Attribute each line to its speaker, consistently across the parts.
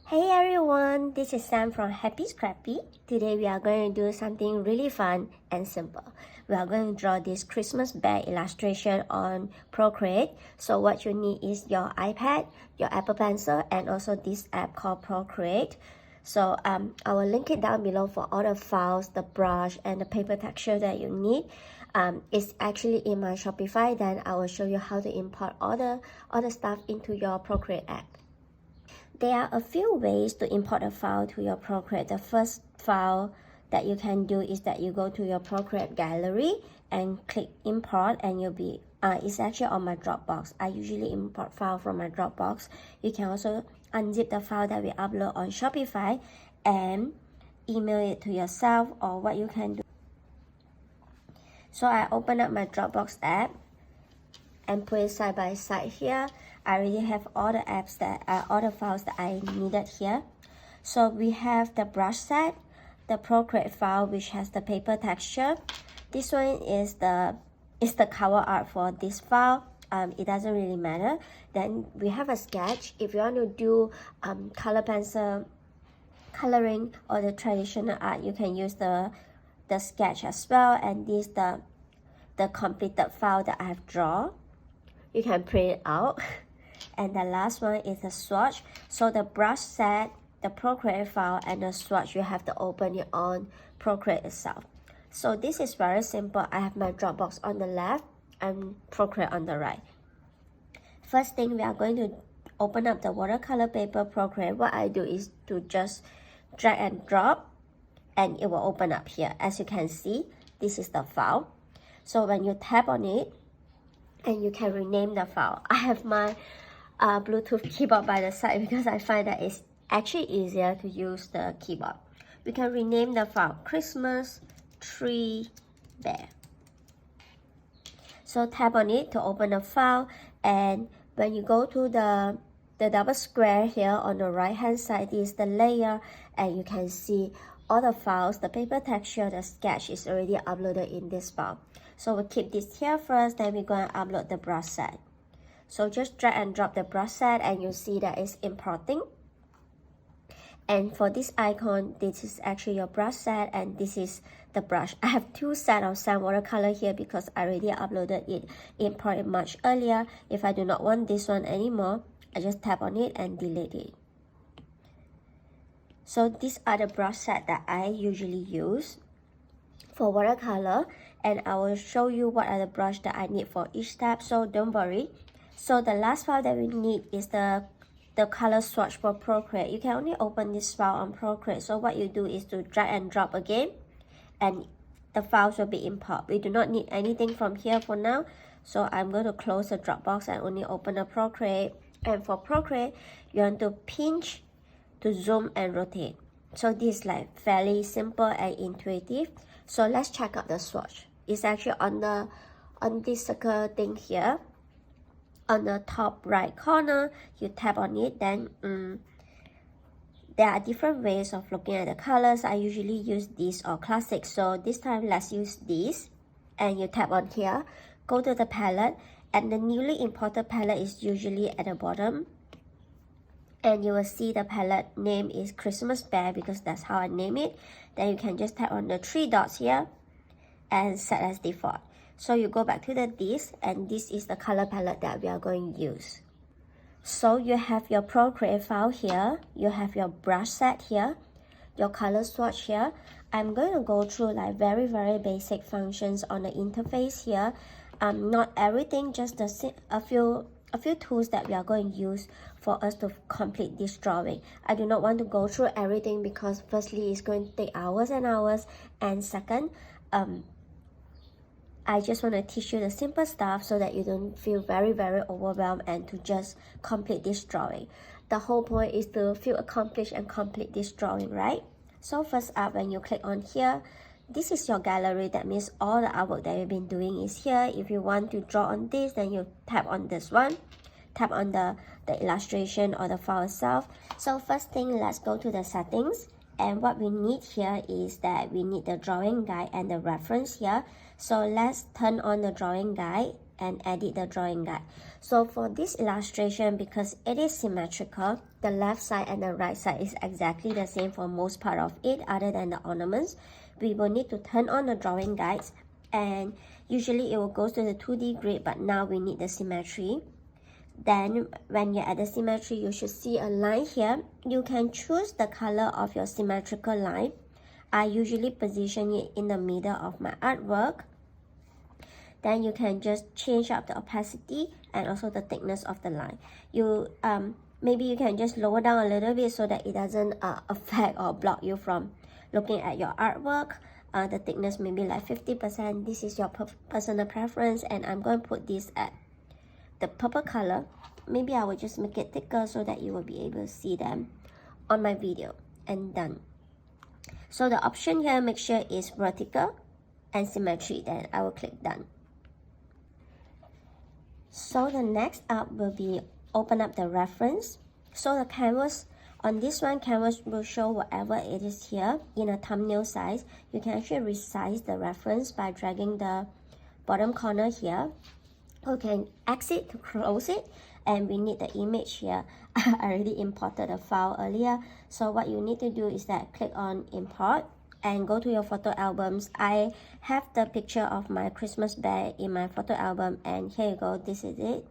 Speaker 1: Hey everyone, this is Sam from Happy Scrappy. Today we are going to do something really fun and simple. We are going to draw this Christmas bear illustration on Procreate. So what you need is your iPad, your Apple Pencil, and also this app called Procreate. So I will link it down below for all the files, the brush, and the paper texture that you need. It's actually in my Shopify. Then I will show you how to import all the stuff into your Procreate app. There are a few ways to import a file to your Procreate. The first file that you can do is that you go to your Procreate gallery and click import, and you'll be it's actually on my Dropbox. I usually import file from my Dropbox. You can also unzip the file that we upload on Shopify and email it to yourself, or what you can do. So I open up my Dropbox app and put it side by side here. I already have all the apps that all the files that I needed here. So we have the brush set, the Procreate file which has the paper texture. This one is the cover art for this file. It doesn't really matter. Then we have a sketch. If you want to do color pencil coloring or the traditional art, you can use the sketch as well. And this the completed file that I have drawn. You can print it out. And the last one is the swatch. So the brush set, the Procreate file, and the swatch, you have to open it on Procreate itself. So this is very simple. I have my Dropbox on the left and Procreate on the right. First thing, we are going to open up the watercolor paper Procreate. What I do is to just drag and drop, and it will open up here. As you can see, this is the file. So when you tap on it, and you can rename the file. I have my Bluetooth keyboard by the side because I find that it's actually easier to use the keyboard. We can rename the file Christmas Tree Bear. So tap on it to open the file, and when you go to the double square here on the right hand side, this is the layer, and you can see all the files, the paper texture, the sketch is already uploaded in this file. So we'll keep this here first, then we're going to upload the brush set. So just drag and drop the brush set, and you see that it's importing. And for this icon, this is actually your brush set, and this is the brush. I have two sets of sand watercolor here because I already uploaded it, imported much earlier. If I do not want this one anymore, I just tap on it and delete it. So these are the brush set that I usually use for watercolor, and I will show you what are the brush that I need for each step, so don't worry. So the last file that we need is the color swatch for Procreate. You can only open this file on Procreate, so what you do is to drag and drop again, and the files will be import. We do not need anything from here for now, so I'm going to close the Dropbox and only open the Procreate. And for Procreate, you want to pinch to zoom and rotate. So this is like fairly simple and intuitive. So let's check out the swatch. It's actually on this circle thing here. On the top right corner, you tap on it, then there are different ways of looking at the colors. I usually use this or classic, so this time let's use this. And you tap on here, go to the palette, and the newly imported palette is usually at the bottom. And you will see the palette name is Christmas Bear because that's how I name it. Then you can just tap on the three dots here and set as default. So you go back to the disc, and this is the color palette that we are going to use. So you have your Procreate file here, you have your brush set here, your color swatch here. I'm going to go through like very basic functions on the interface here. Not everything, just a few tools that we are going to use for us to complete this drawing. I do not want to go through everything because firstly it's going to take hours and hours, and second, I just want to teach you the simple stuff so that you don't feel very overwhelmed and to just complete this drawing. The whole point is to feel accomplished and complete this drawing, right? So first up, when you click on here, this is your gallery. That means all the artwork that you've been doing is here. If you want to draw on this, then you tap on this one, tap on the illustration or the file itself. So first thing, let's go to the settings. And what we need here is that we need the drawing guide and the reference here. So let's turn on the drawing guide and edit the drawing guide. So for this illustration, because it is symmetrical, the left side and the right side is exactly the same for most part of it other than the ornaments. We will need to turn on the drawing guides, and usually it will go to the 2D grid, but now we need the symmetry. Then when you're at the symmetry, you should see a line here. You can choose the color of your symmetrical line. I usually position it in the middle of my artwork. Then you can just change up the opacity and also the thickness of the line. Maybe you can just lower down a little bit so that it doesn't affect or block you from looking at your artwork. The thickness may be like 50%. This is your personal preference, and I'm going to put this at the purple color. Maybe I will just make it thicker so that you will be able to see them on my video. And done. So the option here, make sure is vertical and symmetry. Then I will click done. So the next up will be open up the reference. So the canvas, on this one, canvas will show whatever it is here in a thumbnail size. You can actually resize the reference by dragging the bottom corner here. You can exit to close it, and we need the image here. I already imported a file earlier, so what you need to do is that click on import and go to your photo albums. I have the picture of my Christmas bear in my photo album, and here you go, this is it.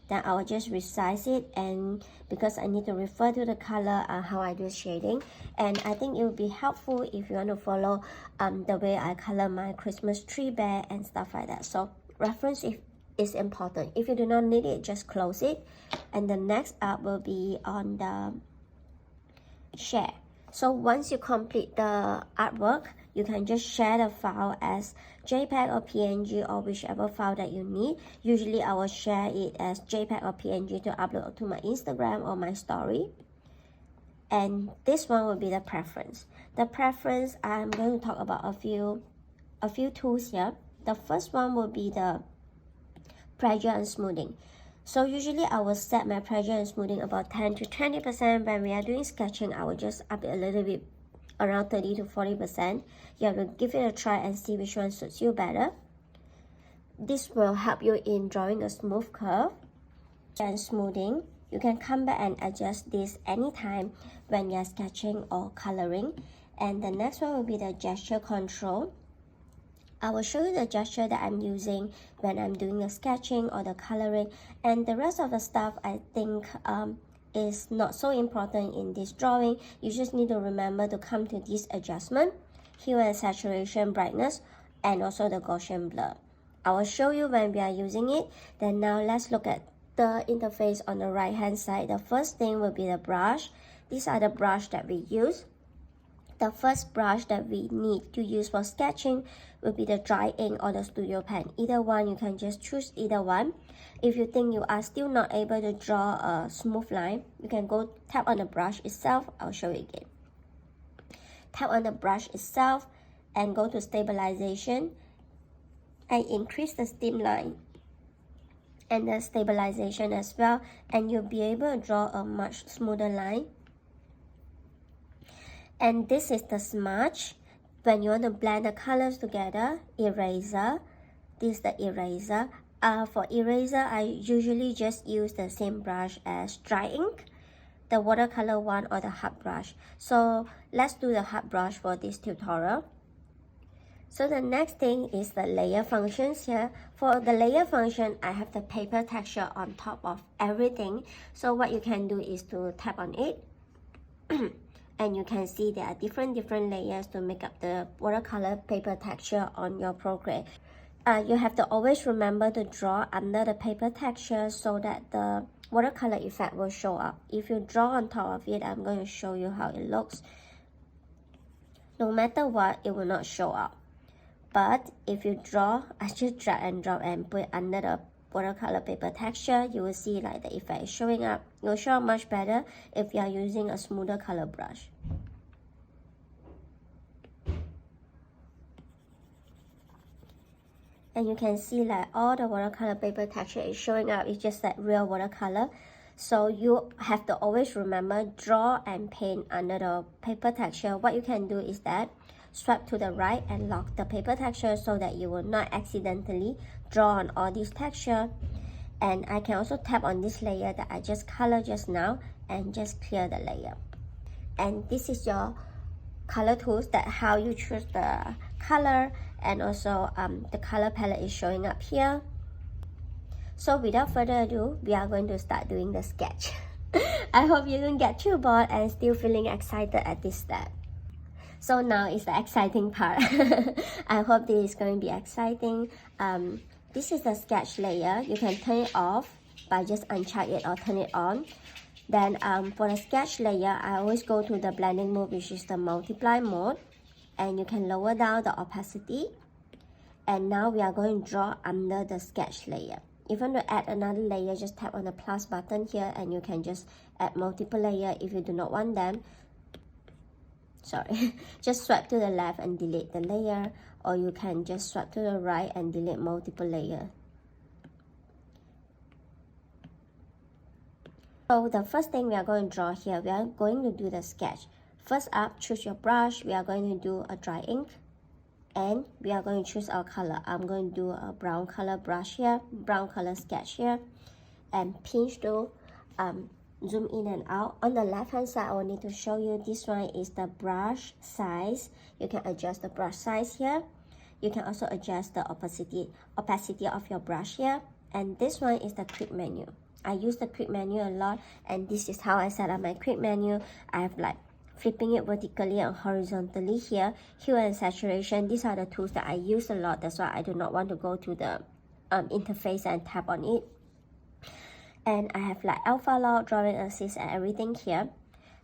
Speaker 1: Then I will just resize it, and because I need to refer to the color and how I do shading, and I think it would be helpful if you want to follow the way I color my Christmas tree bear and stuff like that. So reference is important. If you do not need it, just close it. And the next up will be on the share. So once you complete the artwork, you can just share the file as JPEG or PNG or whichever file that you need. Usually I will share it as JPEG or PNG to upload to my Instagram or my story. And this one will be the preference. The preference, I'm going to talk about a few tools here. The first one will be the pressure and smoothing. So usually I will set my pressure and smoothing about 10 to 20%. When we are doing sketching, I will just up it a little bit, around 30 to 40%. You have to give it a try and see which one suits you better. This will help you in drawing a smooth curve. And smoothing, you can come back and adjust this anytime when you're sketching or coloring. And the next one will be the gesture control. I will show you the gesture that I'm using when I'm doing the sketching or the coloring, and the rest of the stuff I think is not so important in this drawing. You just need to remember to come to this adjustment, hue and saturation, brightness, and also the Gaussian blur. I will show you when we are using it. Then now let's look at the interface on the right hand side. The first thing will be the brush. These are the brush that we use. The first brush that we need to use for sketching will be the dry ink or the studio pen. Either one, you can just choose either one. If you think you are still not able to draw a smooth line, you can go tap on the brush itself. I'll show you again. Tap on the brush itself and go to stabilization and increase the streamline and the stabilization as well, and you'll be able to draw a much smoother line. And this is the smudge. When you want to blend the colors together, eraser. This is the eraser. For eraser, I usually just use the same brush as dry ink, the watercolor one or the hard brush. So let's do the hard brush for this tutorial. So the next thing is the layer functions here. For the layer function, I have the paper texture on top of everything. So what you can do is to tap on it. And you can see there are different layers to make up the watercolor paper texture on your Procreate. You have to always remember to draw under the paper texture so that the watercolor effect will show up. If you draw on top of it, I'm going to show you how it looks. No matter what, it will not show up. But if you draw, I just drag and drop and put it under the watercolor paper texture, you will see like the effect is showing up. It will show up much better if you are using a smoother color brush. And you can see like all the watercolor paper texture is showing up. It's just like real watercolor. So you have to always remember, draw and paint under the paper texture. What you can do is that swipe to the right and lock the paper texture so that you will not accidentally draw on all this texture. And I can also tap on this layer that I just colored just now and just clear the layer. And this is your color tools, that how you choose the color, and also the color palette is showing up here. So without further ado, we are going to start doing the sketch. I hope you don't get too bored and still feeling excited at this step. So now is the exciting part. I hope this is going to be exciting. This is the sketch layer. You can turn it off by just uncheck it or turn it on. Then for the sketch layer, I always go to the blending mode, which is the multiply mode. And you can lower down the opacity. And now we are going to draw under the sketch layer. If you want to add another layer, just tap on the plus button here and you can just add multiple layers if you do not want them. Sorry, just swipe to the left and delete the layer, or you can just swipe to the right and delete multiple layers. So the first thing we are going to draw here, we are going to do the sketch. First up, choose your brush. We are going to do a dry ink. And we are going to choose our color. I'm going to do a brown color brush here, brown color sketch here, and pinch to zoom in and out. On the left hand side, I will need to show you this one is the brush size. You can adjust the brush size here. You can also adjust the opacity of your brush here. And this one is the quick menu. I use the quick menu a lot, and this is how I set up my quick menu. I have like flipping it vertically and horizontally here. Hue and saturation, these are the tools that I use a lot. That's why I do not want to go to the interface and tap on it. And I have like alpha log, drawing assist, and everything here.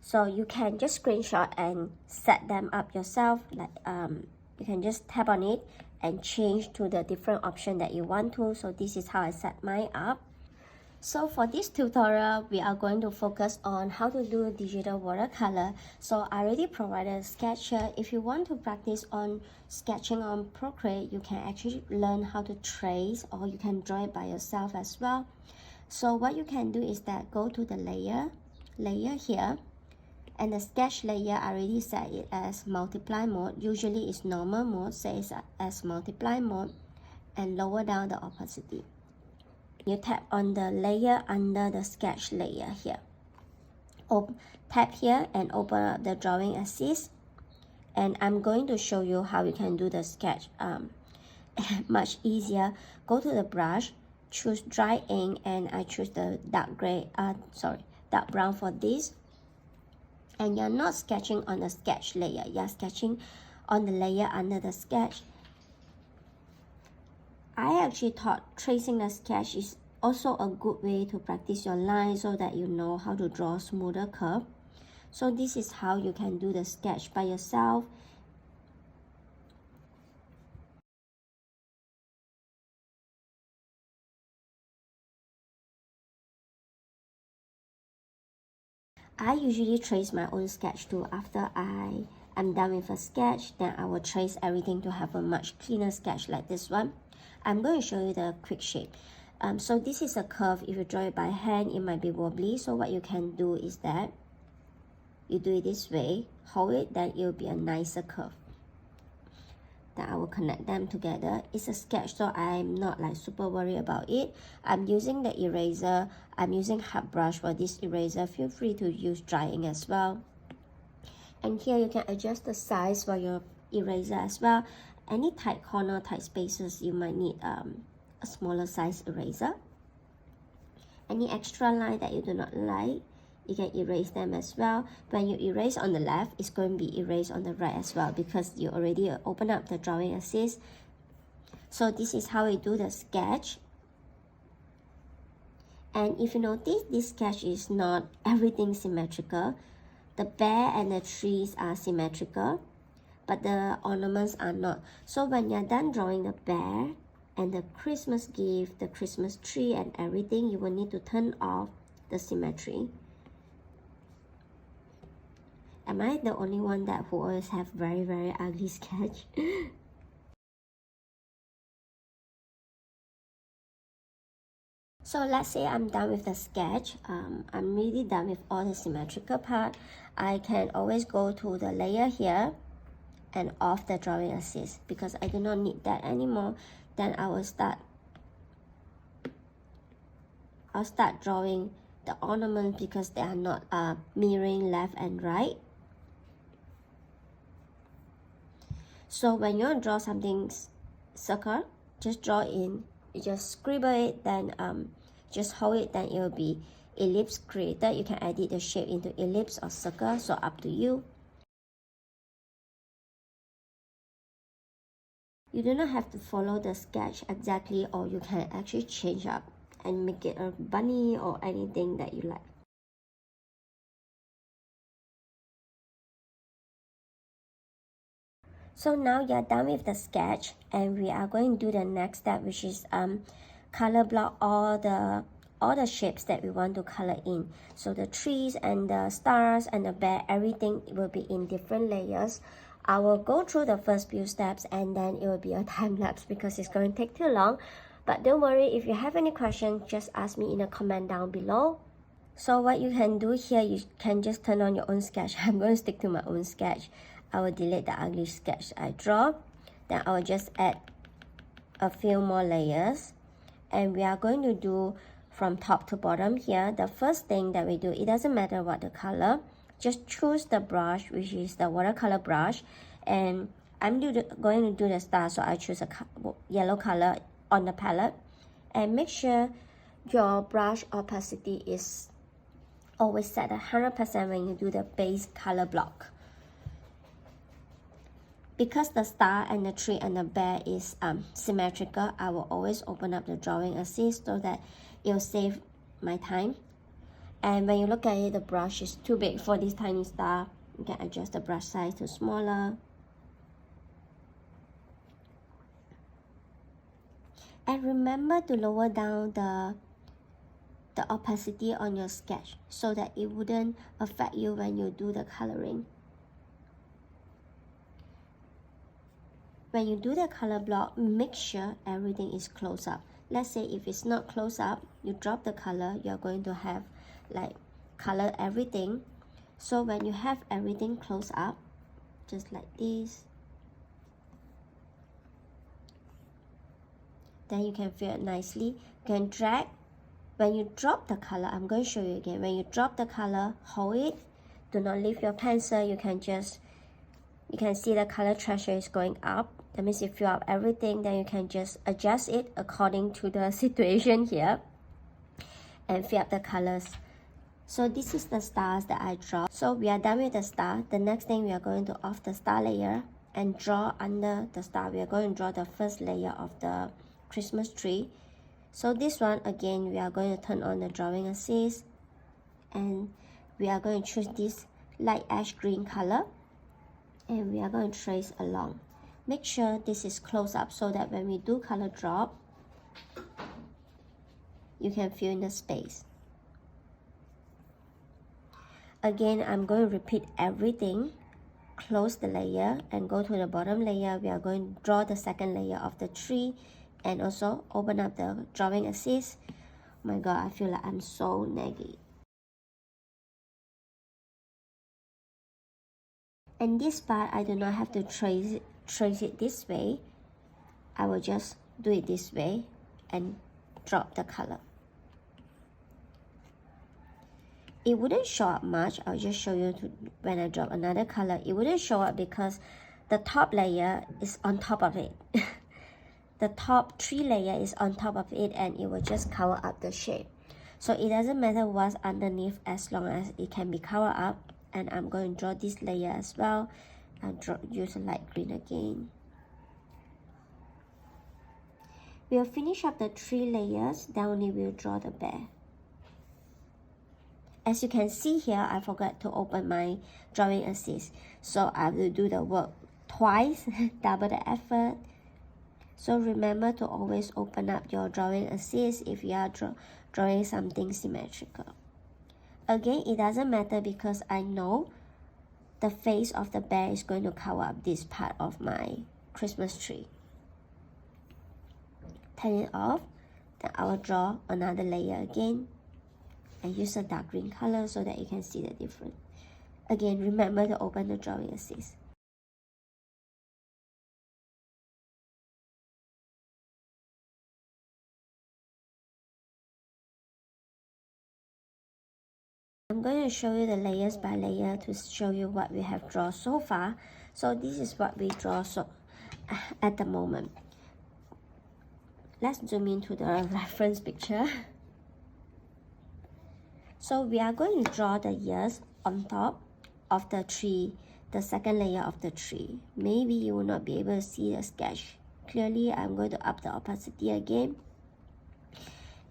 Speaker 1: So you can just screenshot and set them up yourself. Like you can just tap on it and change to the different option that you want to. So this is how I set mine up. So for this tutorial, we are going to focus on how to do digital watercolor. So I already provided a sketch here. If you want to practice on sketching on Procreate, you can actually learn how to trace, or you can draw it by yourself as well. So what you can do is that go to the layer here, and the sketch layer, I already set it as multiply mode. Usually it's normal mode, set it as multiply mode, and lower down the opacity. You tap on the layer under the sketch layer here. Tap here and open up the drawing assist. And I'm going to show you how you can do the sketch much easier. Go to the brush, choose dry ink, and I choose the dark brown for this. And you're not sketching on the sketch layer, you're sketching on the layer under the sketch. I actually thought tracing the sketch is also a good way to practice your line so that you know how to draw a smoother curve. So this is how you can do the sketch by yourself. I usually trace my own sketch too. After I am done with a sketch, then I will trace everything to have a much cleaner sketch like this one. I'm going to show you the quick shape. So this is a curve. If you draw it by hand, it might be wobbly. So what you can do is that you do it this way, hold it, then it will be a nicer curve. Then I will connect them together. It's a sketch, so I'm not like super worried about it. I'm using the eraser. I'm using hard brush for this eraser. Feel free to use dry ink as well. And here you can adjust the size for your eraser as well. Any tight corner, tight spaces, you might need a smaller size eraser. Any extra line that you do not like, you can erase them as well. When you erase on the left, it's going to be erased on the right as well, because you already open up the drawing assist. So this is how we do the sketch. And if you notice, this sketch is not everything symmetrical. The bear and the trees are symmetrical, but the ornaments are not. So when you're done drawing the bear and the Christmas gift, the Christmas tree and everything, you will need to turn off the symmetry. Am I the only one who always have very, very ugly sketch? So let's say I'm done with the sketch. I'm really done with all the symmetrical part. I can always go to the layer here and off the drawing assist, because I do not need that anymore. Then I'll start drawing the ornaments because they are not mirroring left and right. So when you want to draw something circle, just draw in, you just scribble it, then just hold it, then it will be ellipse created. You can edit the shape into ellipse or circle, so up to you. You do not have to follow the sketch exactly, or you can actually change up and make it a bunny or anything that you like. So now you're done with the sketch, and we are going to do the next step, which is color block all the shapes that we want to color in. So the trees and the stars and the bear, everything will be in different layers. I will go through the first few steps and then it will be a time lapse because it's going to take too long. But don't worry, if you have any questions, just ask me in a comment down below. So what you can do here, you can just turn on your own sketch. I'm going to stick to my own sketch. I will delete the ugly sketch I draw. Then I will just add a few more layers. And we are going to do from top to bottom here. The first thing that we do, it doesn't matter what the color. Just choose the brush, which is the watercolor brush. And I'm going to do the star, so I choose a yellow color on the palette. And make sure your brush opacity is always set at 100% when you do the base color block. Because the star and the tree and the bear is symmetrical, I will always open up the drawing assist so that it will save my time. And when you look at it, the brush is too big for this tiny star. You can adjust the brush size to smaller. And remember to lower down the opacity on your sketch so that it wouldn't affect you when you do the coloring. When you do the color block, make sure everything is close up. Let's say if it's not close up, you drop the color, you're going to have like color everything. So when you have everything close up, just like this, then you can fill it nicely. You can drag. When you drop the color, I'm going to show you again. When you drop the color, hold it. Do not leave your pencil. You can see the color threshold is going up. That means you fill up everything. Then you can just adjust it according to the situation here and fill up the colors. So this is the stars that I draw. So we are done with the star. The next thing, we are going to off the star layer and draw under the star. We are going to draw the first layer of the Christmas tree. So this one, again, we are going to turn on the drawing assist, and we are going to choose this light ash green color, and we are going to trace along. Make sure this is close up so that when we do color drop, you can fill in the space. Again, I'm going to repeat everything. Close the layer and go to the bottom layer. We are going to draw the second layer of the tree and also open up the drawing assist. Oh my god, I feel like I'm so naggy. And this part, I do not have to trace it this way. I will just do it this way and drop the color. It wouldn't show up much. I'll just show you when I drop another color. It wouldn't show up because the top layer is on top of it. The top 3 layer is on top of it, and it will just cover up the shape. So it doesn't matter what's underneath as long as it can be covered up. And I'm going to draw this layer as well. I'll use a light green again. We'll finish up the 3 layers, then only we'll draw the bear. As you can see here, I forgot to open my drawing assist. So I will do the work twice, double the effort. So remember to always open up your drawing assist if you are drawing something symmetrical. Again, it doesn't matter because I know the face of the bear is going to cover up this part of my Christmas tree. Turn it off, then I will draw another layer again and use a dark green color so that you can see the difference. Again, remember to open the drawing assist. I'm going to show you the layers by layer to show you what we have drawn so far. So this is what we draw at the moment. Let's zoom into the reference picture. So we are going to draw the ears on top of the tree, the second layer of the tree. Maybe you will not be able to see the sketch clearly. I'm going to up the opacity again.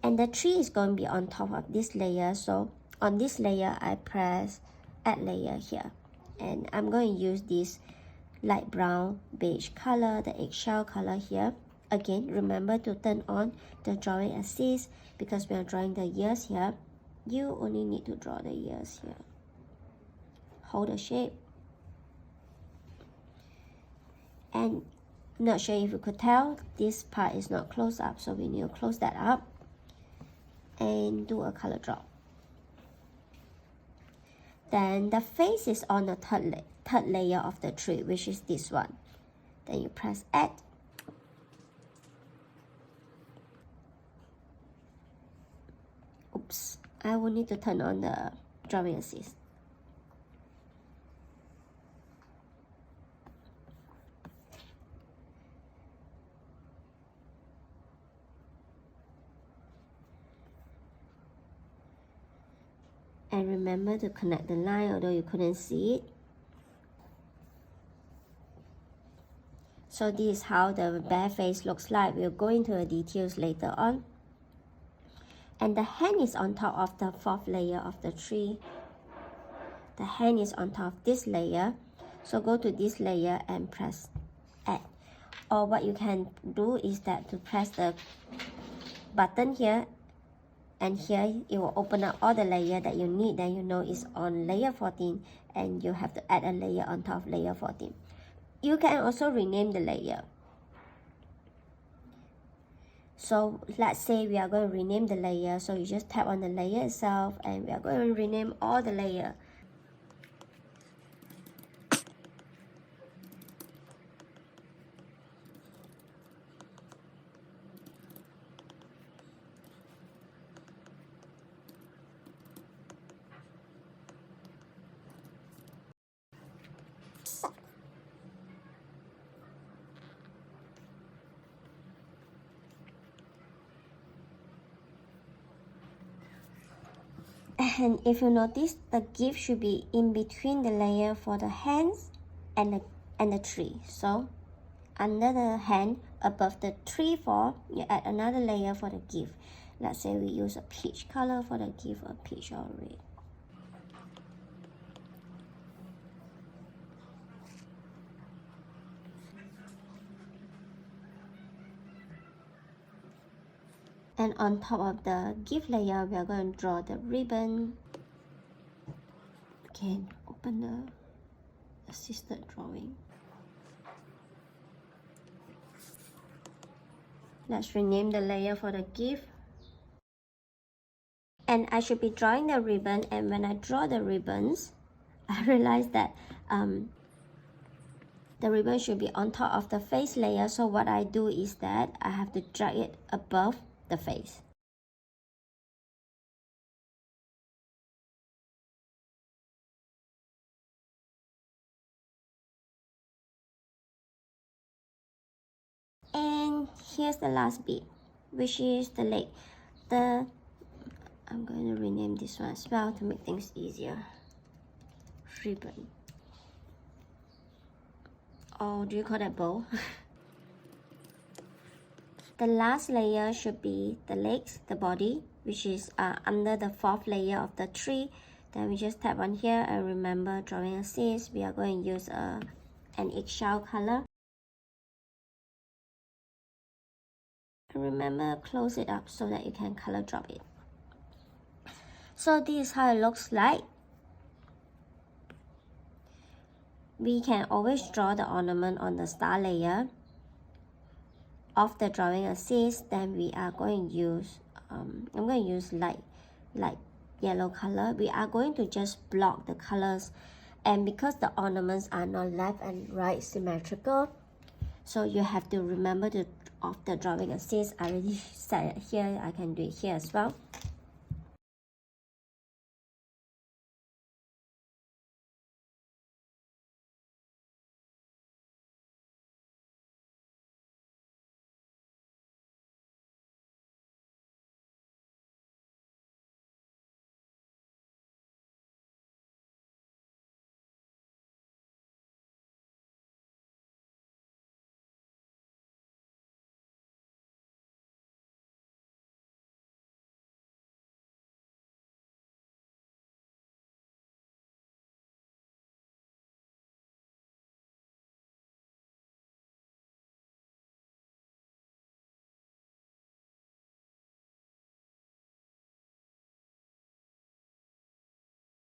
Speaker 1: And the tree is going to be on top of this layer. So on this layer, I press add layer here. And I'm going to use this light brown beige color, the eggshell color here. Again, remember to turn on the drawing assist because we are drawing the ears here. You only need to draw the ears here. Hold the shape. And not sure if you could tell, this part is not closed up, so we need to close that up and do a color drop. Then the face is on the third layer of the tree, which is this one. Then you press add. Oops, I will need to turn on the drawing assist. And remember to connect the line, although you couldn't see it. So this is how the bear face looks like. We'll go into the details later on. And the hand is on top of the fourth layer of the tree. The hand is on top of this layer. So go to this layer and press add. Or what you can do is that to press the button here, and here it will open up all the layer that you need. Then you know it's on layer 14 and you have to add a layer on top of layer 14. You can also rename the layer. So let's say we are going to rename the layer. So you just tap on the layer itself and we are going to rename all the layer. And if you notice, the gift should be in between the layer for the hands and the tree. So under the hand, above the tree fall, you add another layer for the gift. Let's say we use a peach color for the gift, or peach or red. And on top of the gift layer, we are going to draw the ribbon. Again, open the assisted drawing. Let's rename the layer for the gift. And I should be drawing the ribbon, and when I draw the ribbons, I realize that the ribbon should be on top of the face layer. So what I do is that I have to drag it above the face. And here's the last bit, which is the leg. I'm going to rename this one as well to make things easier. Ribbon. Or do you call that bow? The last layer should be the legs, the body, which is under the fourth layer of the tree. Then we just tap on here and remember drawing assist. We are going to use an eggshell color. And remember, close it up so that you can color drop it. So this is how it looks like. We can always draw the ornament on the star layer of the drawing assist. Then we are going to use I'm going to use light yellow color. We are going to just block the colors, and because the ornaments are not left and right symmetrical, so you have to remember to off the drawing assist. I already said it here, I can do it here as well.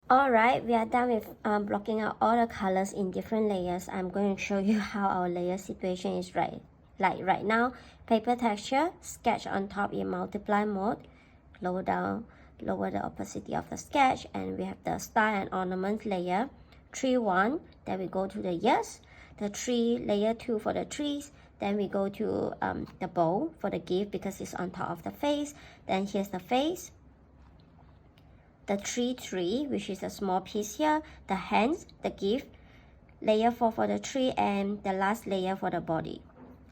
Speaker 1: Alright, we are done with blocking out all the colors in different layers. I'm going to show you how our layer situation is like right now. Paper texture, sketch on top in multiply mode, lower down, lower the opacity of the sketch, and we have the style and ornament layer. 3-1, then we go to the ears, the tree, layer 2 for the trees, then we go to the bow for the gift because it's on top of the face. Then here's the face, the tree, which is a small piece here, the hands, the gift, layer 4 for the tree, and the last layer for the body.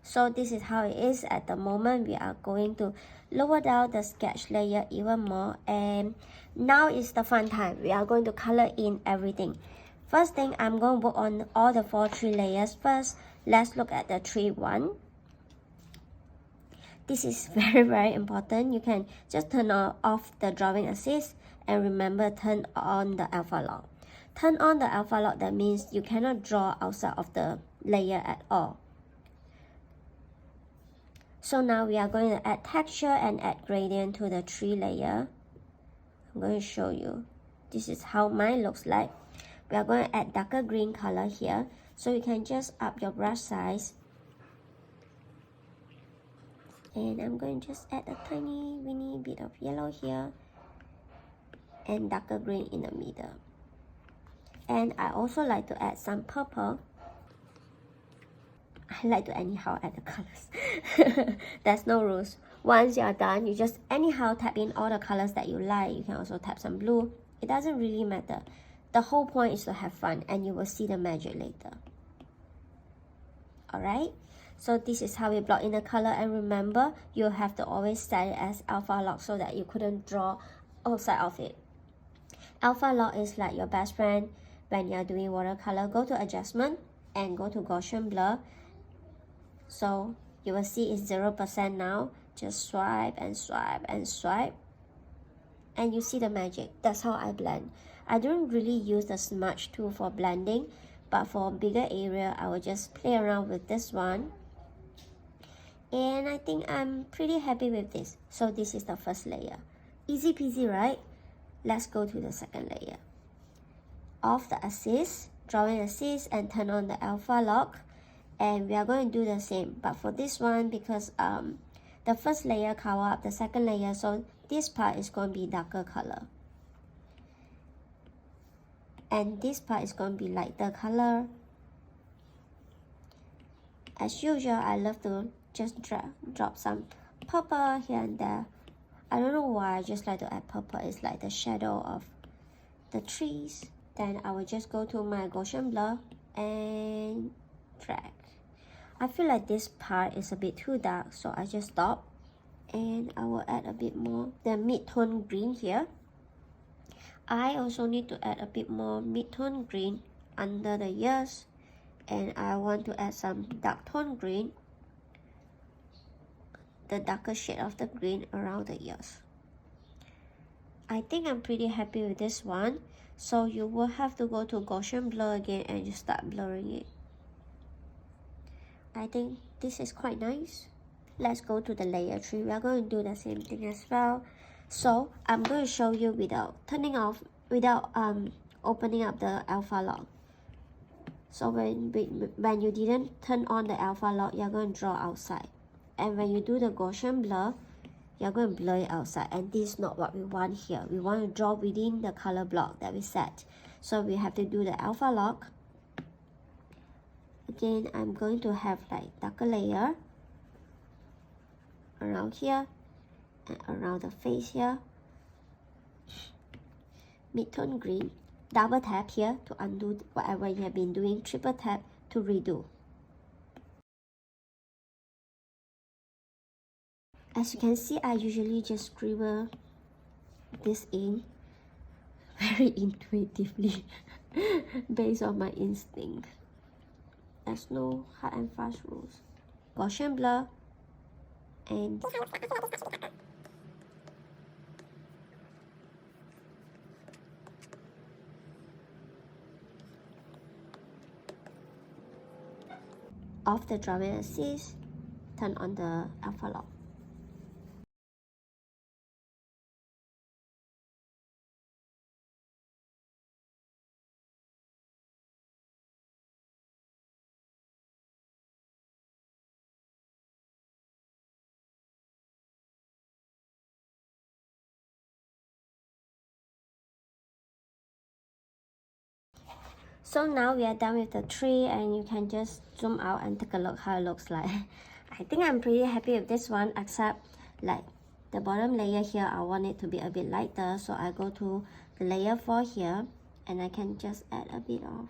Speaker 1: So this is how it is at the moment. We are going to lower down the sketch layer even more, and now is the fun time. We are going to color in everything. First thing, I'm going to work on all the 4 tree layers first. Let's look at the tree one. This is very important. You can just turn off the drawing assist, and remember, turn on the alpha lock. Turn on the alpha lock, that means you cannot draw outside of the layer at all. So now we are going to add texture and add gradient to the tree layer. I'm going to show you. This is how mine looks like. We are going to add darker green color here. So you can just up your brush size. And I'm going to just add a tiny weeny bit of yellow here and darker green in the middle. And I also like to add some purple. I like to anyhow add the colors. There's no rules. Once you are done, you just anyhow tap in all the colors that you like. You can also tap some blue. It doesn't really matter. The whole point is to have fun, and you will see the magic later. Alright? So this is how we block in the color, and remember, you have to always set it as alpha lock so that you couldn't draw outside of it. Alpha lock is like your best friend when you're doing watercolor. Go to adjustment and go to Gaussian blur. So you will see it's 0% now. Just swipe and swipe and swipe, and you see the magic. That's how I blend. I don't really use the smudge tool for blending, but for a bigger area, I will just play around with this one. And I think I'm pretty happy with this. So this is the first layer. Easy peasy, right? Let's go to the second layer. Off the assist, drawing assist, and turn on the alpha lock. And we are going to do the same. But for this one, because the first layer cover up the second layer, so this part is going to be darker color. And this part is going to be lighter color. As usual, I love to just drop some purple here and there. I don't know why, I just like to add purple. It's like the shadow of the trees. Then I will just go to my Gaussian blur and drag. I feel like this part is a bit too dark, so I just stop. And I will add a bit more the mid-tone green here. I also need to add a bit more mid-tone green under the ears. And I want to add some dark tone green, the darker shade of the green around the ears. I think I'm pretty happy with this one. So you will have to go to Gaussian blur again and just start blurring it. I think this is quite nice. Let's go to the layer 3. We are going to do the same thing as well. So I'm going to show you without turning off, without opening up the alpha lock. So when you didn't turn on the alpha lock, you're going to draw outside. And when you do the Gaussian blur, you're going to blur it outside. And this is not what we want here. We want to draw within the color block that we set. So we have to do the alpha lock. Again, I'm going to have like darker layer around here and around the face here. Mid-tone green. Double tap here to undo whatever you have been doing. Triple tap to redo. As you can see, I usually just scribble this in very intuitively based on my instinct. There's no hard and fast rules. Gaussian blur and off the drawing assist, turn on the alpha lock. So now we are done with the tree, and you can just zoom out and take a look how it looks like. I think I'm pretty happy with this one, except like the bottom layer here, I want it to be a bit lighter, so I go to the layer 4 here, and I can just add a bit of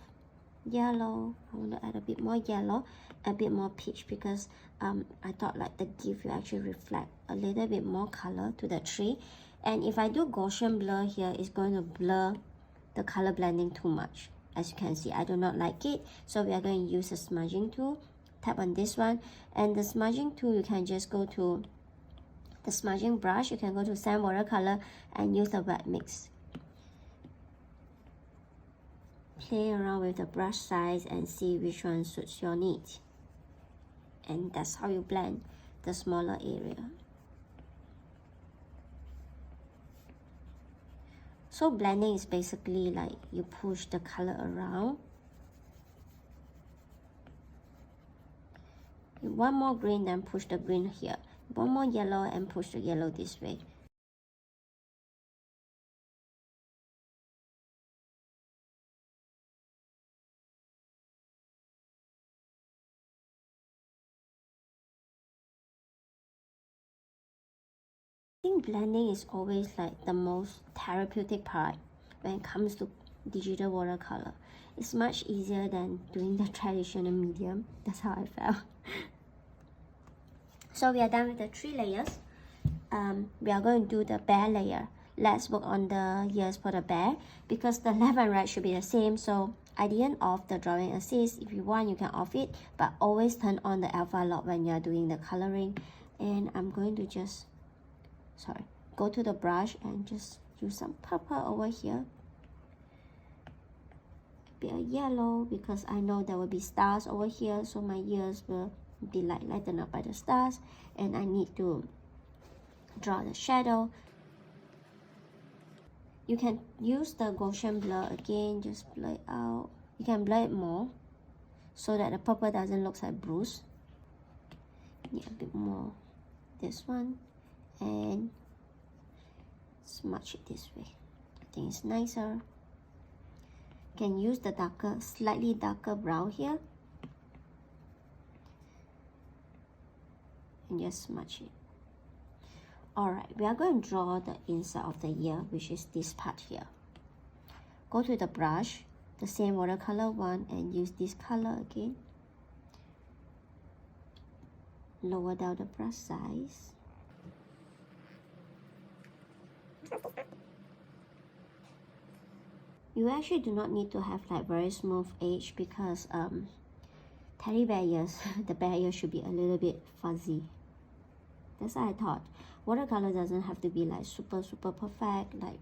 Speaker 1: yellow. I want to add a bit more yellow, a bit more peach, because I thought like the gift will actually reflect a little bit more color to the tree. And if I do Gaussian blur here, it's going to blur the color blending too much. As you can see, I do not like it, so we are going to use the smudging tool. Tap on this one, and the smudging tool, you can just go to the smudging brush, you can go to sand watercolor and use the wet mix. Play around with the brush size and see which one suits your needs. And that's how you blend the smaller area. So blending is basically like you push the color around. One more green, then push the green here. One more yellow and push the yellow this way. I think blending is always like the most therapeutic part when it comes to digital watercolor. It's much easier than doing the traditional medium. That's how I felt. So we are done with the 3 layers. We are going to do the bear layer. Let's work on the ears for the bear, because the left and right should be the same. So I didn't off the drawing assist. If you want, you can off it, but always turn on the alpha lock when you are doing the coloring. And I'm going to just go to the brush and just use some purple over here, a bit of yellow, because I know there will be stars over here, so my ears will be lightened up by the stars, and I need to draw the shadow. You can use the Gaussian blur again, just blur it out. You can blur it more so that the purple doesn't look like bruise. Need a bit more this one, and smudge it this way. I think it's nicer. You can use the slightly darker brown here and just smudge it. Alright, we are going to draw the inside of the ear, which is this part here. Go to the brush, the same watercolor one, and use this color again. Lower down the brush size. You actually do not need to have like very smooth edge, because teddy bear ears, the bear ear should be a little bit fuzzy. That's what I thought. Watercolor doesn't have to be like super perfect like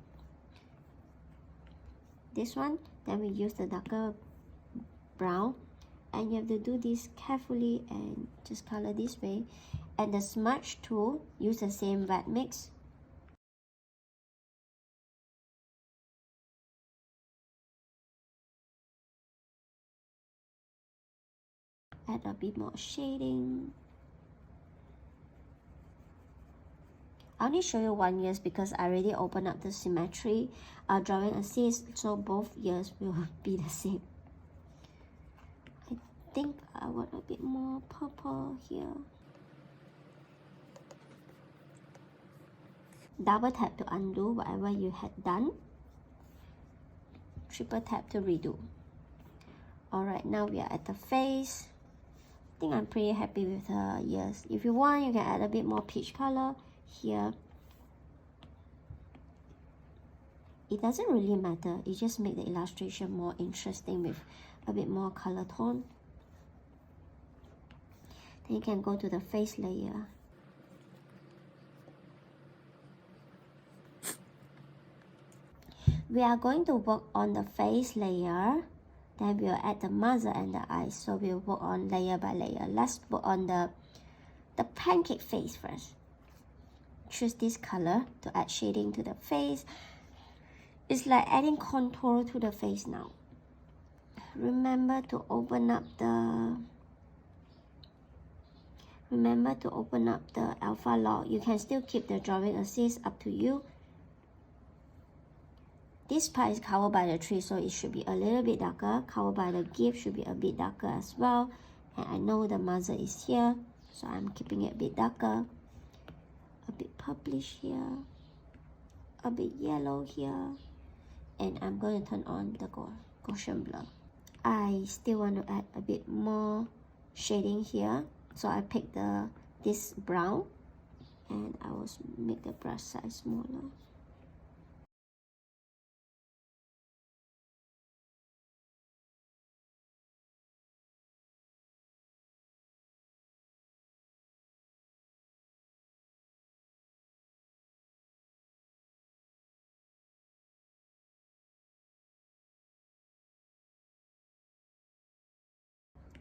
Speaker 1: this one. Then we use the darker brown, and you have to do this carefully and just color this way. And the smudge tool, use the same wet mix. Add a bit more shading. I only show you one ears because I already opened up the symmetry drawing assist, so both ears will be the same. I think I want a bit more purple here. Double tap to undo whatever you had done. Triple tap to redo. Alright, now we are at the face. I think I'm pretty happy with the ears. If you want, you can add a bit more peach color here. It doesn't really matter, it just makes the illustration more interesting with a bit more color tone. Then you can go to the face layer. We are going to work on the face layer, then we'll add the muzzle and the eyes. So we'll work on layer by layer. Let's work on the pancake face first. Choose this color to add shading to the face. It's like adding contour to the face now. Remember to open up the alpha lock. You can still keep the drawing assist, up to you. this part is covered by the tree, so it should be a little bit darker. Covered by the gift should be a bit darker as well. And I know the mother is here, so I'm keeping it a bit darker. A bit purplish here, a bit yellow here, and I'm going to turn on the Gaussian blur. I still want to add a bit more shading here, so I picked this brown, and I will make the brush size smaller.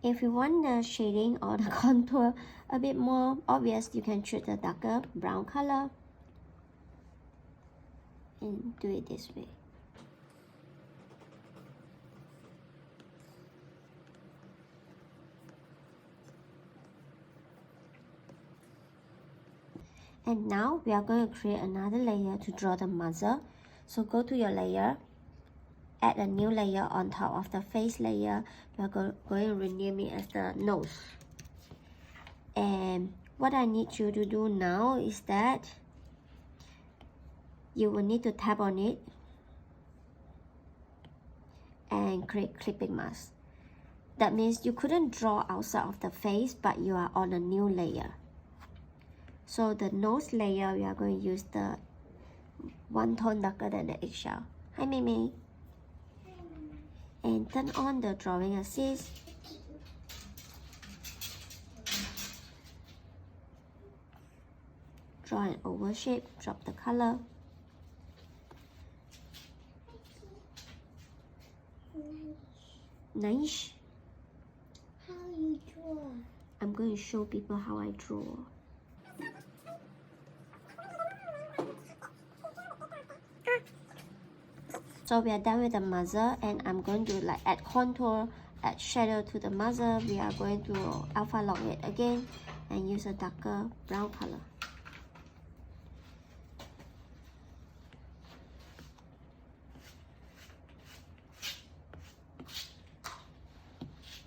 Speaker 1: If you want the shading or the contour a bit more obvious, you can choose the darker brown color and do it this way. And now we are going to create another layer to draw the mother. So go to your layer, add a new layer on top of the face layer. We are going to rename it as the nose. And what I need you to do now is that you will need to tap on it and create clipping mask. That means you couldn't draw outside of the face, but you are on a new layer. So the nose layer, we are going to use the one tone darker than the eggshell. Hi Mimi. And turn on the drawing assist. Draw an oval shape, drop the color. Nice.
Speaker 2: How you draw?
Speaker 1: I'm going to show people how I draw. So we are done with the mother, and I'm going to like add contour, add shadow to the mother. We are going to alpha lock it again and use a darker brown color.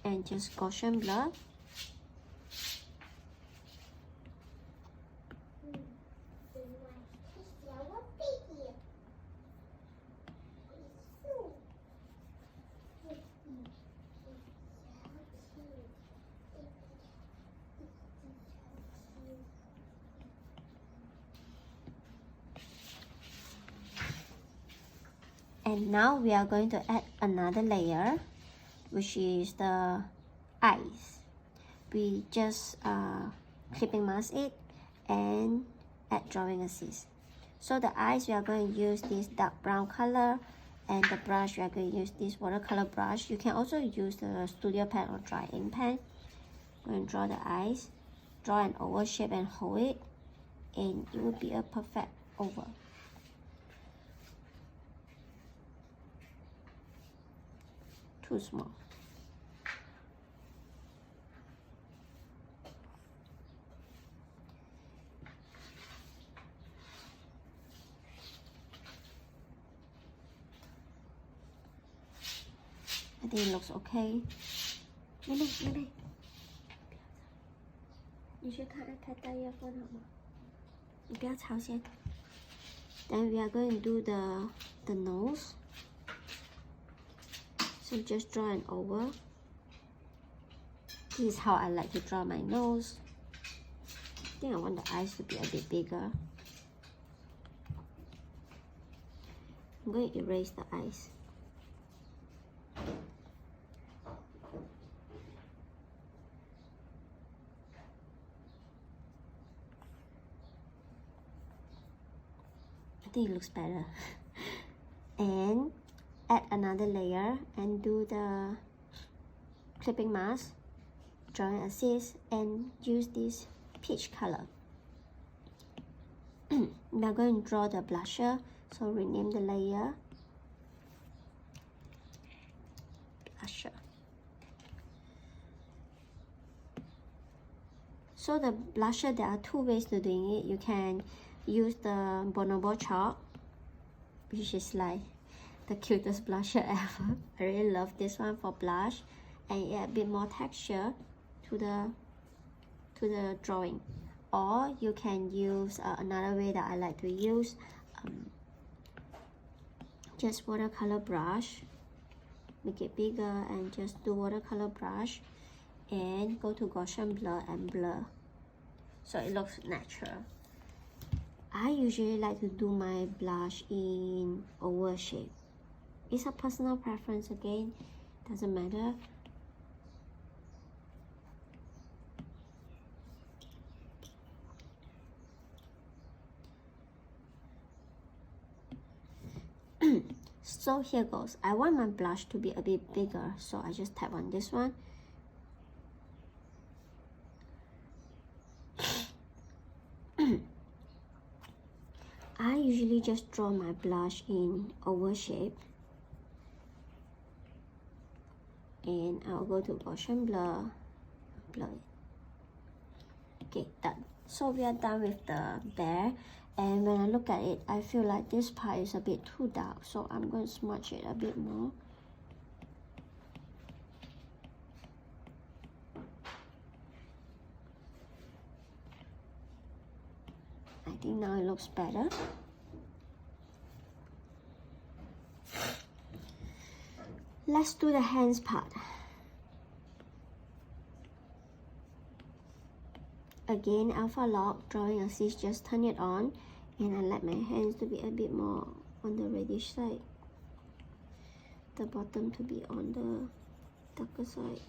Speaker 1: And just Gaussian blur. And now we are going to add another layer, which is the eyes. We just clipping mask it and add drawing assist. So the eyes, we are going to use this dark brown color, and the brush, we are going to use this watercolor brush. You can also use the studio pen or dry ink pen. I'm going to draw the eyes, draw an oval shape and hold it, and it will be a perfect oval. Too small. I think it looks okay. 妹妹，你去看 iPad 带叶风好吗？你不要吵先。Then we are going to do the nose. So just draw an oval. This is how I like to draw my nose. I think I want the eyes to be a bit bigger. I'm going to erase the eyes. I think it looks better. And add another layer and do the clipping mask, drawing assist, and use this peach color. We are going to draw the blusher, so rename the layer blusher. So the blusher, there are two ways to doing it. You can use the bonobo chalk, which is like the cutest blusher ever. I really love this one for blush, and it adds a bit more texture to the drawing. Or you can use another way that I like to use, just watercolor brush, make it bigger, and just do watercolor brush and go to Gaussian blur and blur so it looks natural. I usually like to do my blush in oval shape. It's a personal preference again, doesn't matter. So here goes. I want my blush to be a bit bigger, so I just tap on this one. I usually just draw my blush in oval shape, and I'll go to Gaussian blur, blur it. Okay, done. So we are done with the bear, and when I look at it, I feel like this part is a bit too dark, so I'm going to smudge it a bit more. I think now it looks better. Let's do the hands part. Again, alpha lock, drawing assist, just turn it on, and I like my hands to be a bit more on the reddish side, the bottom to be on the darker side.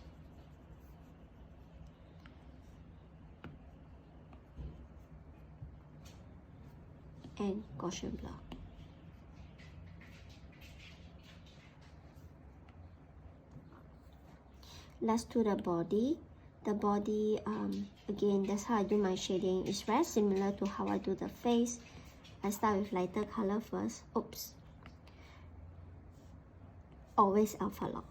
Speaker 1: And Gaussian blur. Let's do the body. The body, again, that's how I do my shading. It's very similar to how I do the face. I start with lighter color first. Oops. Always alpha lock.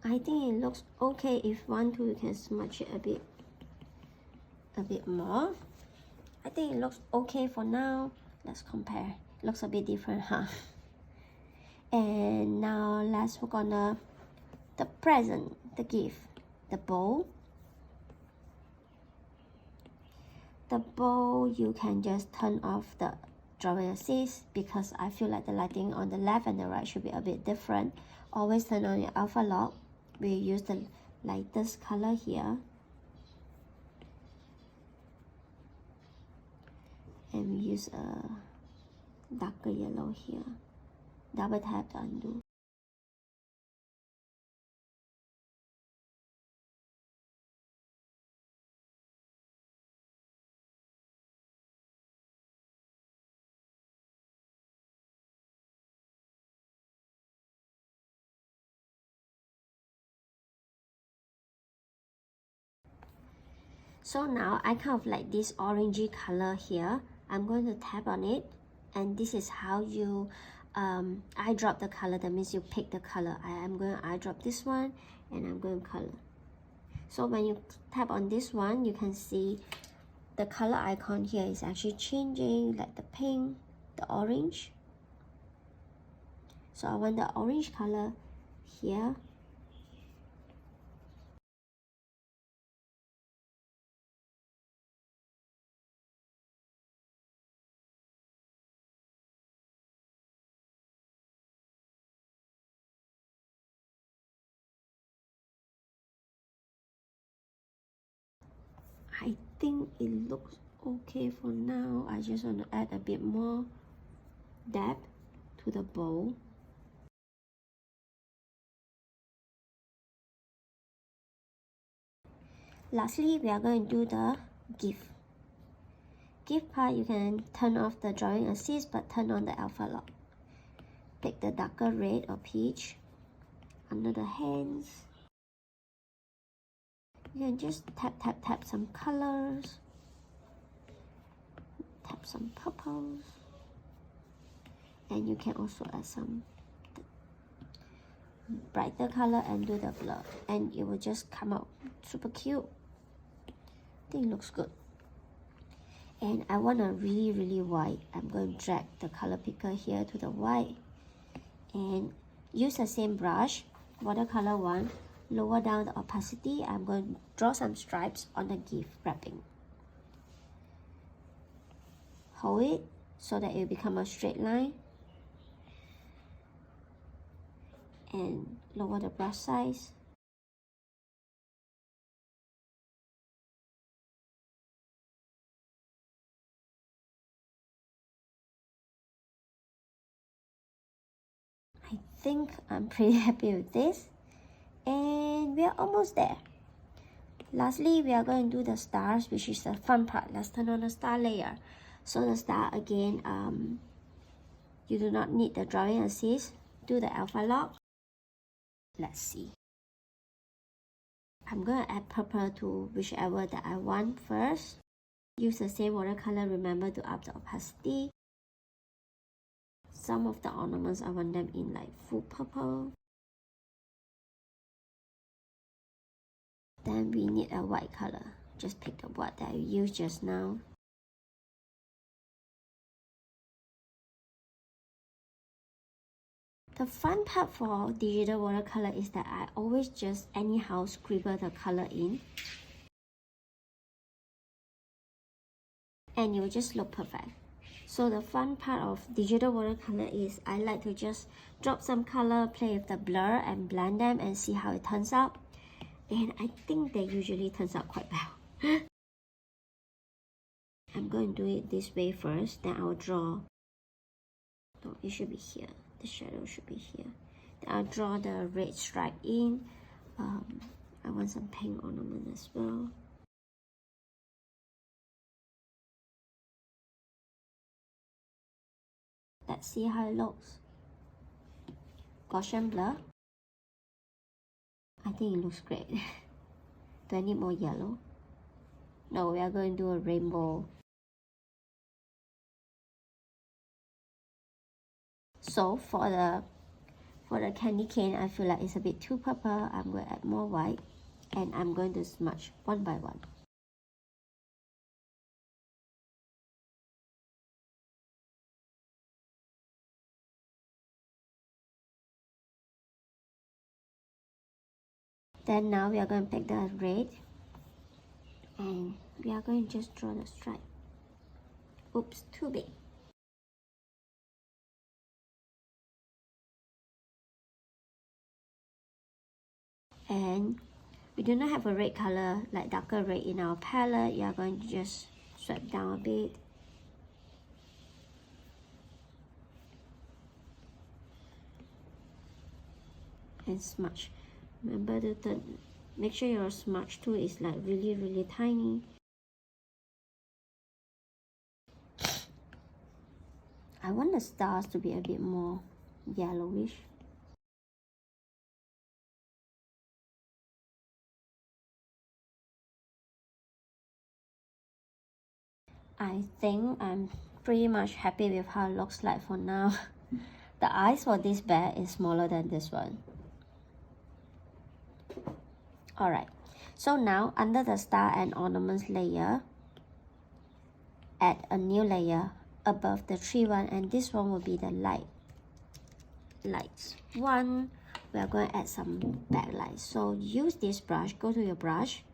Speaker 1: I think it looks okay. If want to, you can smudge it a bit more. I think it looks okay for now. Let's compare. Looks a bit different, huh? And now let's work on the present, the gift, the bow. The bow, you can just turn off the drawing assist because I feel like the lighting on the left and the right should be a bit different. Always turn on your alpha lock. We use the lightest color here, and we use a darker yellow here. Double tap to undo. So now I kind of like this orangey color here. I'm going to tap on it, and this is how you eyedrop the color. That means you pick the color. I am going to eyedrop this one, and I'm going to color. So when you tap on this one, you can see the color icon here is actually changing, like the pink, the orange. So I want the orange color here. I think it looks okay for now. I just want to add a bit more depth to the bow. Lastly, we are going to do the gift. Gift part, you can turn off the drawing assist but turn on the alpha lock. Pick the darker red or peach under the hands. You can just tap some colors, tap some purples, and you can also add some brighter color and do the blur, and it will just come out super cute. I think it looks good. And I want a really white. I'm going to drag the color picker here to the white and use the same brush, watercolor one, lower down the opacity. I'm going to draw some stripes on the gift wrapping. Hold it so that it will become a straight line, and lower the brush size. I think I'm pretty happy with this, and we are almost there. Lastly, we are going to do the stars, which is the fun part. Let's turn on the star layer. So the star, again, you do not need the drawing assist. Do the alpha lock. Let's see. I'm going to add purple to whichever that I want first. Use the same watercolor, remember to up the opacity. Some of the ornaments, I want them in like full purple. Then we need a white color. Just pick the white that I used just now. The fun part for digital watercolor is that I always just anyhow scribble the color in, and it will just look perfect. So the fun part of digital watercolor is I like to just drop some color, play with the blur and blend them and see how it turns out. And I think they usually turns out quite well. I'm going to do it this way first, then I'll draw. No, it should be here. The shadow should be here. Then I'll draw the red stripe in. I want some pink ornament as well. Let's see how it looks. Gaussian blur. I think it looks great. Do I need more yellow? No, we are going to do a rainbow. So for the candy cane, I feel like it's a bit too purple. I'm going to add more white, and I'm going to smudge one by one. Then now we are going to pick the red, and we are going to just draw the stripe. Oops, too big. And we do not have a red color, like darker red in our palette. You are going to just swipe down a bit. And smudge. Remember to make sure your smudge tool is like really tiny. I want the stars to be a bit more yellowish. I think I'm pretty much happy with how it looks like for now. The eyes for this bear is smaller than this one. Alright, so now under the star and ornaments layer, add a new layer above the tree one, and this one will be the lights one. We are going to add some backlights. So use this brush, go to your brush,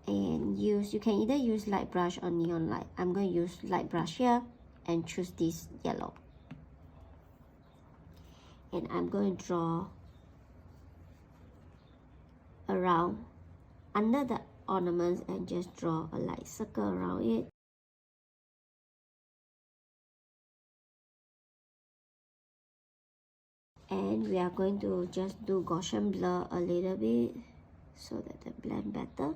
Speaker 1: and you can either use light brush or neon light. I'm going to use light brush here and choose this yellow. And I'm going to draw around under the ornaments and just draw a light circle around it. And we are going to just do Gaussian blur a little bit so that they blend better.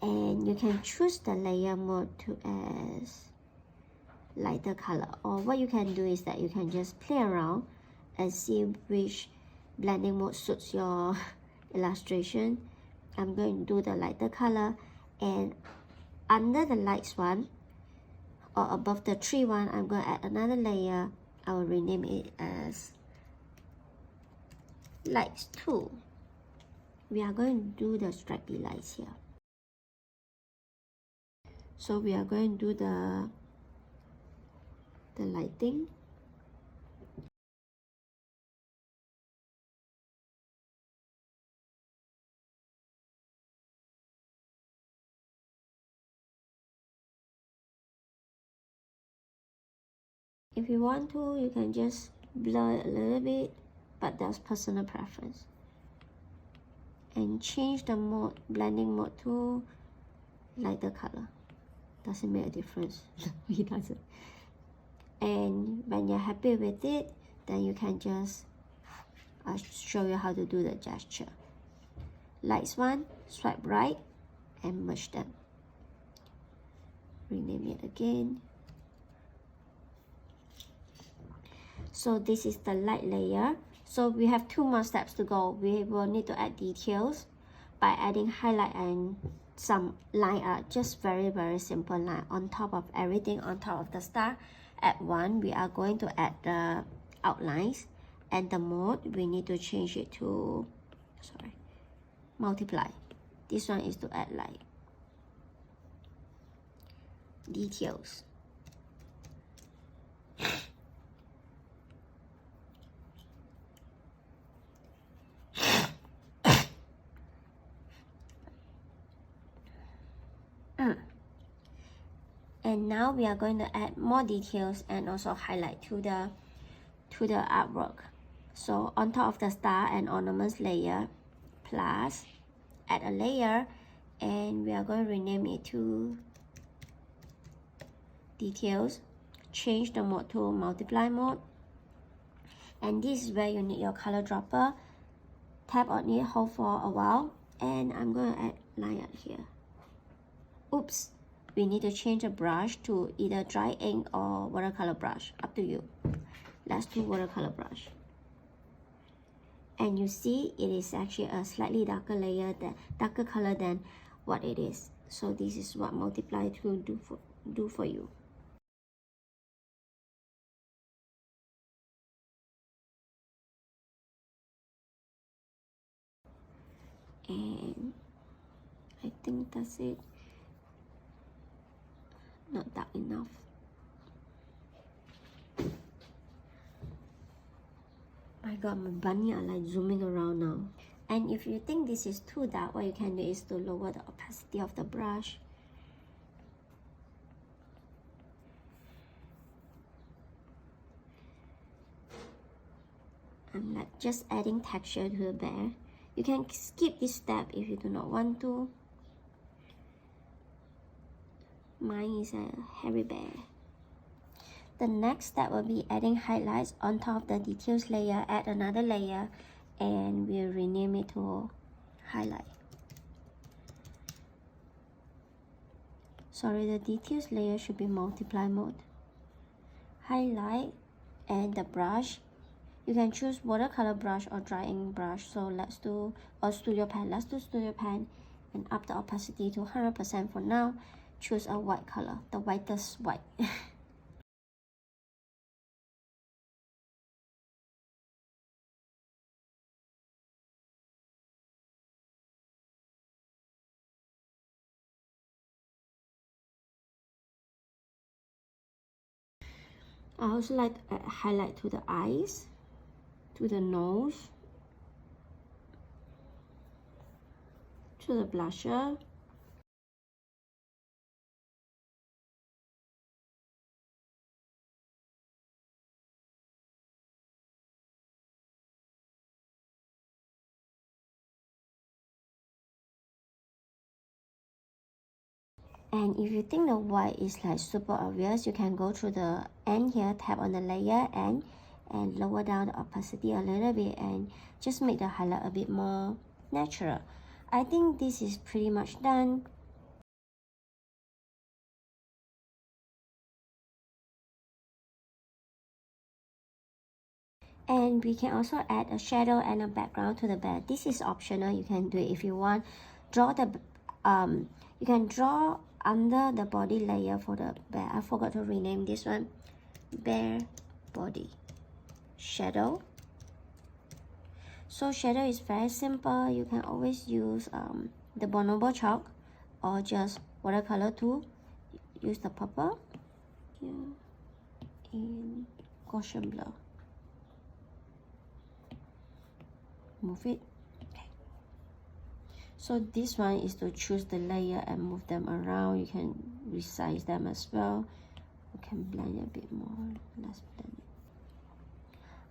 Speaker 1: And you can choose the layer mode to as lighter color, or what you can do is that you can just play around and see which blending mode suits your illustration. I'm going to do the lighter color, and under the lights one or above the tree one, I'm going to add another layer. I will rename it as lights 2. We are going to do the stripy lights here. So we are going to do the lighting. If you want to, you can just blur it a little bit, but that's personal preference. And change the mode, blending mode to lighter color. Doesn't make a difference. It doesn't. And when you're happy with it, then you can just I'll show you how to do the gesture. Lights 1, swipe right and merge them. Rename it again. So this is the light layer. So we have 2 more steps to go. We will need to add details by adding highlight and some line art, just very simple line on top of everything. On top of the star, at 1 we are going to add the outlines, and the mode we need to change it to multiply. This one is to add like details. And now we are going to add more details and also highlight to the artwork. So on top of the star and ornaments layer, plus add a layer, and we are going to rename it to details. Change the mode to multiply mode, and this is where you need your color dropper. Tap on it, hold for a while, and I'm going to add line art here. Oops, we need to change the brush to either dry ink or watercolor brush, up to you. Let's do watercolor brush. And you see it is actually a slightly darker layer, darker color than what it is. So this is what multiply to do for you. And I think that's it. Not dark enough. My god, my bunny are like zooming around now. And if you think this is too dark, what you can do is to lower the opacity of the brush. I'm like just adding texture to the bear. You can skip this step if you do not want to. Mine is a hairy bear. The next step will be adding highlights on top of the details layer. Add another layer and we'll rename it to highlight. Sorry, the details layer should be multiply mode. Highlight and the brush. You can choose watercolor brush or dry ink brush. So let's do, or studio pen. Let's do studio pen and up the opacity to 100% for now. Choose a white color, the whitest white. I also like to add highlight to the eyes, to the nose, to the blusher. And if you think the white is like super obvious, you can go through the end here, tap on the layer and lower down the opacity a little bit and just make the highlight a bit more natural. I think this is pretty much done. And we can also add a shadow and a background to the bear. This is optional, you can do it if you want. Draw the you can draw under the body layer for the bear. I forgot to rename this one. Bear body shadow. So shadow is very simple. You can always use the bonobo chalk or just watercolor tool. Use the purple here and Gaussian blur. Move it. Okay. So this one is to choose the layer and move them around. You can resize them as well. You can blend it a bit more. Let's blend it.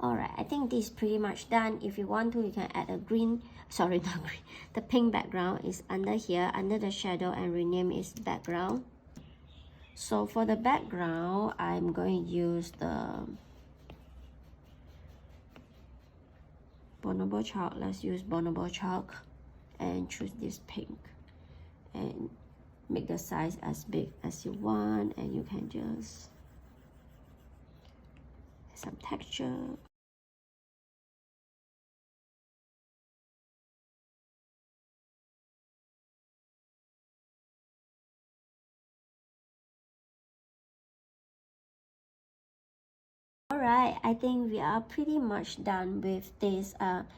Speaker 1: Alright, I think this is pretty much done. If you want to, you can add a green, sorry, not green, the pink background is under here, under the shadow, and rename its background. So for the background, I'm going to use the bonobo chalk. Let's use bonobo chalk and choose this pink and make the size as big as you want, and you can just add some texture. Alright, I think we are pretty much done with this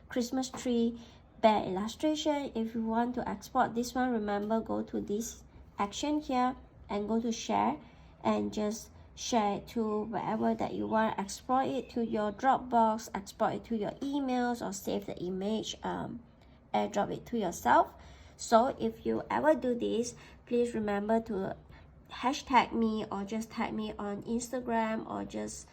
Speaker 1: Christmas tree bear illustration. If you want to export this one, remember go to this action here and go to share and just share it to wherever that you want. Export it to your Dropbox, export it to your emails, or save the image, airdrop it to yourself. So if you ever do this, please remember to hashtag me or just tag me on Instagram, or just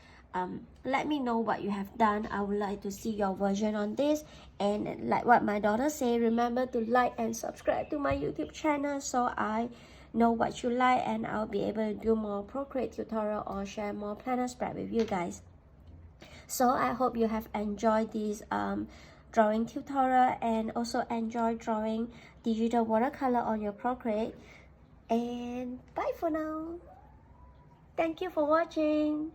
Speaker 1: let me know what you have done. I would like to see your version on this. And like what my daughter say, remember to like and subscribe to my YouTube channel so I know what you like, and I'll be able to do more Procreate tutorial or share more planner spread with you guys. So I hope you have enjoyed this drawing tutorial and also enjoy drawing digital watercolor on your Procreate. And bye for now. Thank you for watching.